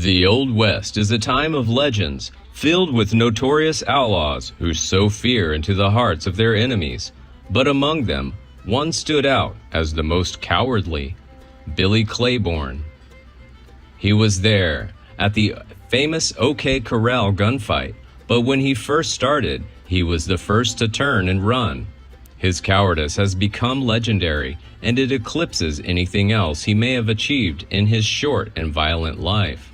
The Old West is a time of legends, filled with notorious outlaws who sow fear into the hearts of their enemies. But among them, one stood out as the most cowardly, Billy Claiborne. He was there at the famous OK Corral gunfight, but when he first started, he was the first to turn and run. His cowardice has become legendary, and it eclipses anything else he may have achieved in his short and violent life.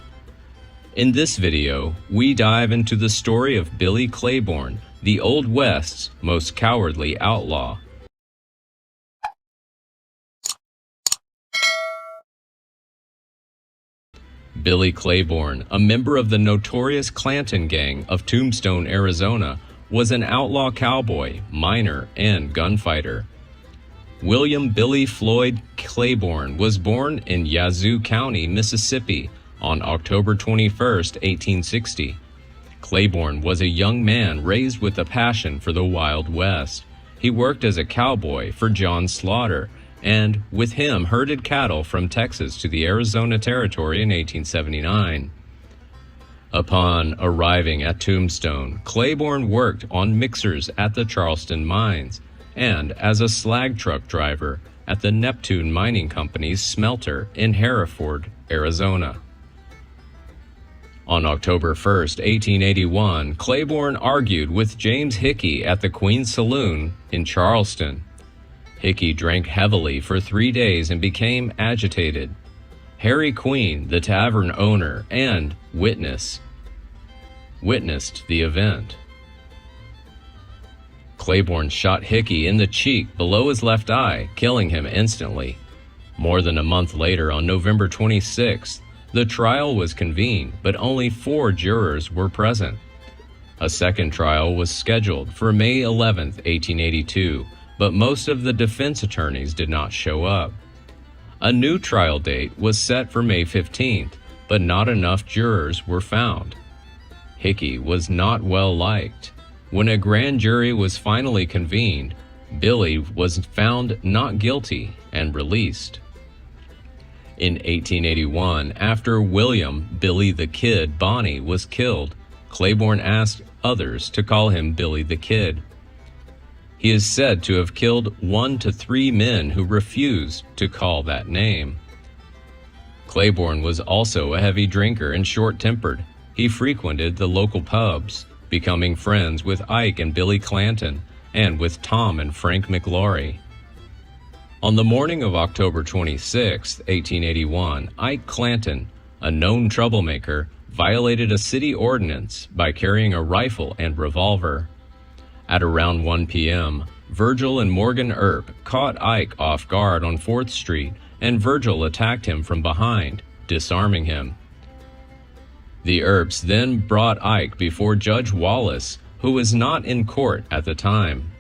In this video, we dive into the story of Billy Claiborne, the Old West's most cowardly outlaw. Billy Claiborne, a member of the notorious Clanton gang of Tombstone, Arizona, was an outlaw cowboy, miner, and gunfighter. William Billy Floyd Claiborne was born in Yazoo County, Mississippi, on October 21, 1860. Claiborne was a young man raised with a passion for the Wild West. He worked as a cowboy for John Slaughter, and with him herded cattle from Texas to the Arizona Territory in 1879. Upon arriving at Tombstone, Claiborne worked on mixers at the Charleston mines and as a slag truck driver at the Neptune Mining Company's smelter in Hereford, Arizona. On October 1, 1881, Claiborne argued with James Hickey at the Queen's Saloon in Charleston. Hickey drank heavily for 3 days and became agitated. Harry Queen, the tavern owner and witnessed the event. Claiborne shot Hickey in the cheek below his left eye, killing him instantly. More than a month later, on November 26th, the trial was convened, but only 4 jurors were present. A second trial was scheduled for May 11, 1882, but most of the defense attorneys did not show up. A new trial date was set for May 15th, but not enough jurors were found. Hickey was not well liked. When a grand jury was finally convened, Billy was found not guilty and released. In 1881, after William "Billy the Kid" Bonney was killed, Claiborne asked others to call him Billy the Kid. He is said to have killed 1 to 3 men who refused to call that name. Claiborne was also a heavy drinker and short-tempered. He frequented the local pubs, becoming friends with Ike and Billy Clanton, and with Tom and Frank McLaury. On the morning of October 26, 1881, Ike Clanton, a known troublemaker, violated a city ordinance by carrying a rifle and revolver. At around 1 p.m., Virgil and Morgan Earp caught Ike off guard on 4th Street, and Virgil attacked him from behind, disarming him. The Earps then brought Ike before Judge Wallace, who was not in court at the time.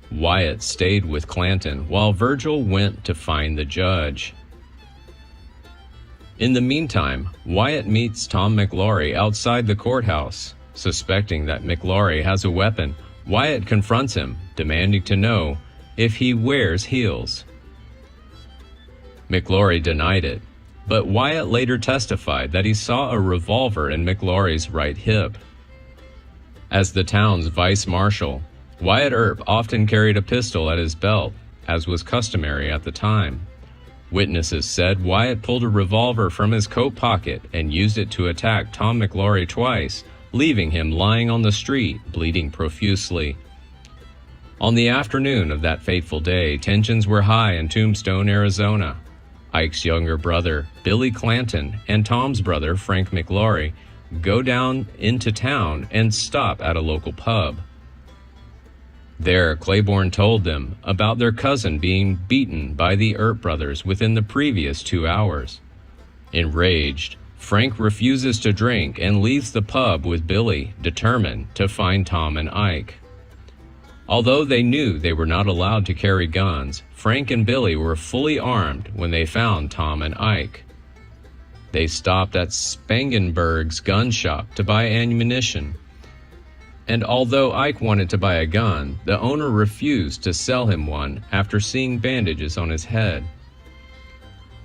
Wyatt stayed with Clanton while Virgil went to find the judge. In the meantime, Wyatt meets Tom McLaury outside the courthouse. Suspecting that McLaury has a weapon, Wyatt confronts him, demanding to know if he wears heels. McLaury denied it, but Wyatt later testified that he saw a revolver in McLaury's right hip. As the town's vice marshal, Wyatt Earp often carried a pistol at his belt, as was customary at the time. Witnesses said Wyatt pulled a revolver from his coat pocket and used it to attack Tom McLaury twice, leaving him lying on the street, bleeding profusely. On the afternoon of that fateful day, tensions were high in Tombstone, Arizona. Ike's younger brother, Billy Clanton, and Tom's brother, Frank McLaury, go down into town and stop at a local pub. There, Claiborne told them about their cousin being beaten by the Earp brothers within the previous 2 hours. Enraged, Frank refuses to drink and leaves the pub with Billy, determined to find Tom and Ike. Although they knew they were not allowed to carry guns, Frank and Billy were fully armed when they found Tom and Ike. They stopped at Spangenberg's gun shop to buy ammunition. And although Ike wanted to buy a gun, the owner refused to sell him one after seeing bandages on his head.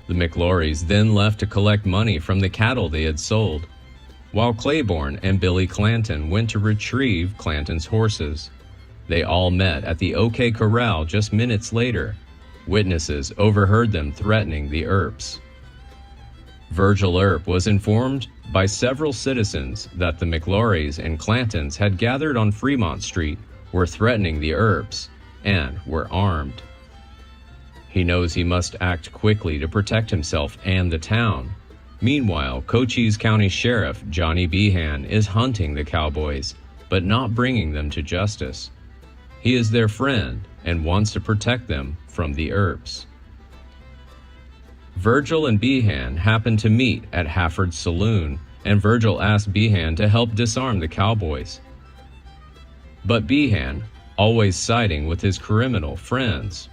The McLaurys then left to collect money from the cattle they had sold, while Claiborne and Billy Clanton went to retrieve Clanton's horses. They all met at the OK Corral just minutes later. Witnesses overheard them threatening the Earps. Virgil Earp was informed by several citizens that the McLaurys and Clantons had gathered on Fremont Street, were threatening the Earps, and were armed. He knows he must act quickly to protect himself and the town. Meanwhile, Cochise County Sheriff Johnny Behan is hunting the Cowboys, but not bringing them to justice. He is their friend and wants to protect them from the Earps. Virgil and Behan happen to meet at Hafford's saloon, and Virgil asks Behan to help disarm the Cowboys. But Behan, always siding with his criminal friends,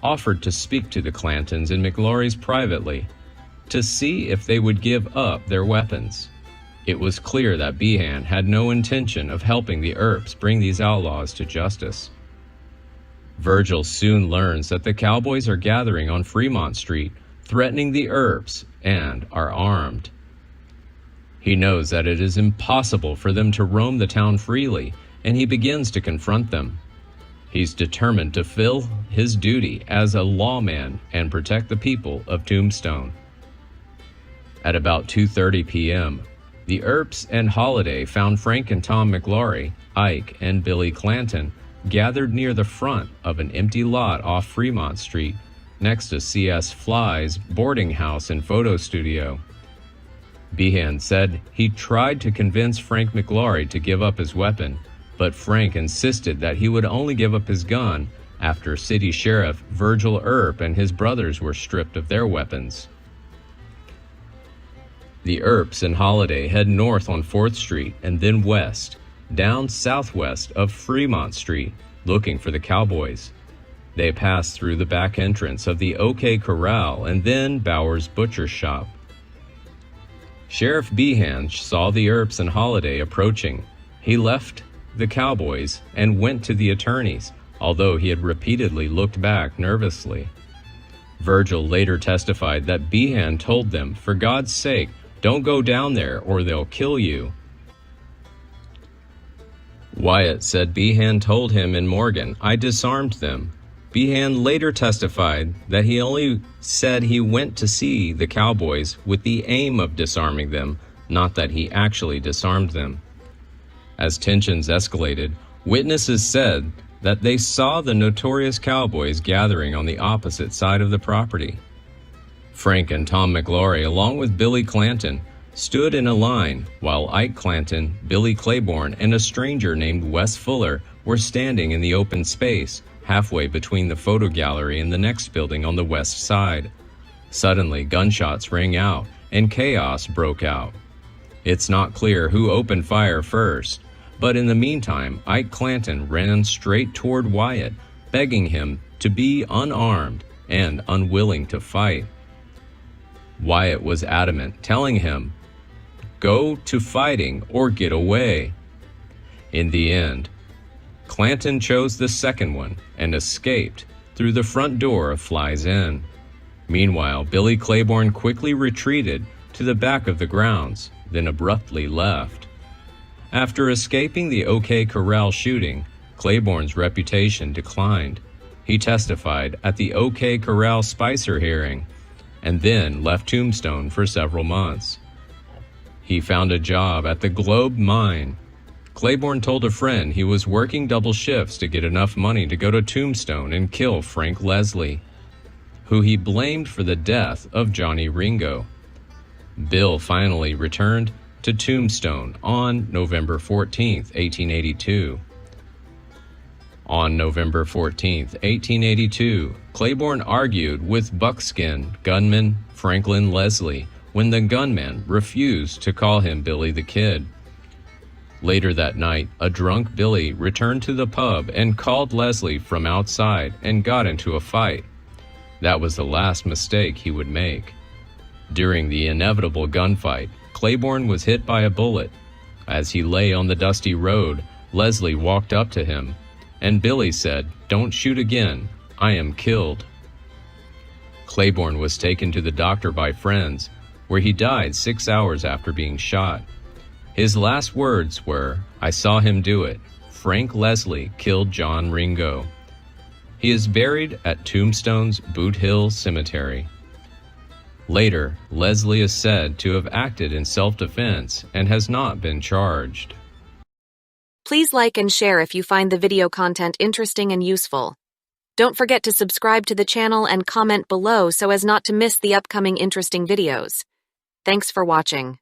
offered to speak to the Clantons and McLaurys privately to see if they would give up their weapons. It was clear that Behan had no intention of helping the Earps bring these outlaws to justice. Virgil soon learns that the Cowboys are gathering on Fremont Street, threatening the Earps, and are armed. He knows that it is impossible for them to roam the town freely, and he begins to confront them. He's determined to fill his duty as a lawman and protect the people of Tombstone. At about 2:30 p.m., the Earps and Holiday found Frank and Tom McLaury, Ike, and Billy Clanton gathered near the front of an empty lot off Fremont Street, next to C.S. Fly's boarding house and photo studio. Behan said he tried to convince Frank McLaury to give up his weapon, but Frank insisted that he would only give up his gun after City Sheriff Virgil Earp and his brothers were stripped of their weapons. The Earps and Holiday head north on 4th Street and then west, down southwest of Fremont Street, looking for the Cowboys. They pass through the back entrance of the OK Corral and then Bauer's Butcher Shop. Sheriff Behan saw the Earps and Holiday approaching. He left the Cowboys and went to the attorneys, although he had repeatedly looked back nervously. Virgil later testified that Behan told them, "For God's sake, don't go down there or they'll kill you." Wyatt said Behan told him in Morgan, "I disarmed them." Behan later testified that he only said he went to see the Cowboys with the aim of disarming them, not that he actually disarmed them. As tensions escalated, witnesses said that they saw the notorious Cowboys gathering on the opposite side of the property. Frank and Tom McLaury, along with Billy Clanton, stood in a line, while Ike Clanton, Billy Claiborne, and a stranger named Wes Fuller were standing in the open space, halfway between the photo gallery and the next building on the west side. Suddenly, gunshots rang out, and chaos broke out. It's not clear who opened fire first, but in the meantime, Ike Clanton ran straight toward Wyatt, begging him to be unarmed and unwilling to fight. Wyatt was adamant, telling him, "Go to fighting or get away." In the end, Clanton chose the second one and escaped through the front door of Fly's Inn. Meanwhile, Billy Claiborne quickly retreated to the back of the grounds, then abruptly left. After escaping the OK Corral shooting, Claiborne's reputation declined. He testified at the OK Corral Spicer hearing and then left Tombstone for several months. He found a job at the Globe Mine. Claiborne told a friend he was working double shifts to get enough money to go to Tombstone and kill Frank Leslie, who he blamed for the death of Johnny Ringo. Bill finally returned to Tombstone on November 14, 1882. On November 14, 1882, Claiborne argued with Buckskin gunman Franklin Leslie when the gunman refused to call him Billy the Kid. Later that night, a drunk Billy returned to the pub and called Leslie from outside and got into a fight. That was the last mistake he would make. During the inevitable gunfight, Claiborne was hit by a bullet. As he lay on the dusty road, Leslie walked up to him, and Billy said, "Don't shoot again, I am killed." Claiborne was taken to the doctor by friends, where he died 6 hours after being shot. His last words were, "I saw him do it. Frank Leslie killed John Ringo." He is buried at Tombstone's Boot Hill Cemetery. Later, Leslie is said to have acted in self-defense and has not been charged. Please like and share if you find the video content interesting and useful. Don't forget to subscribe to the channel and comment below so as not to miss the upcoming interesting videos. Thanks for watching.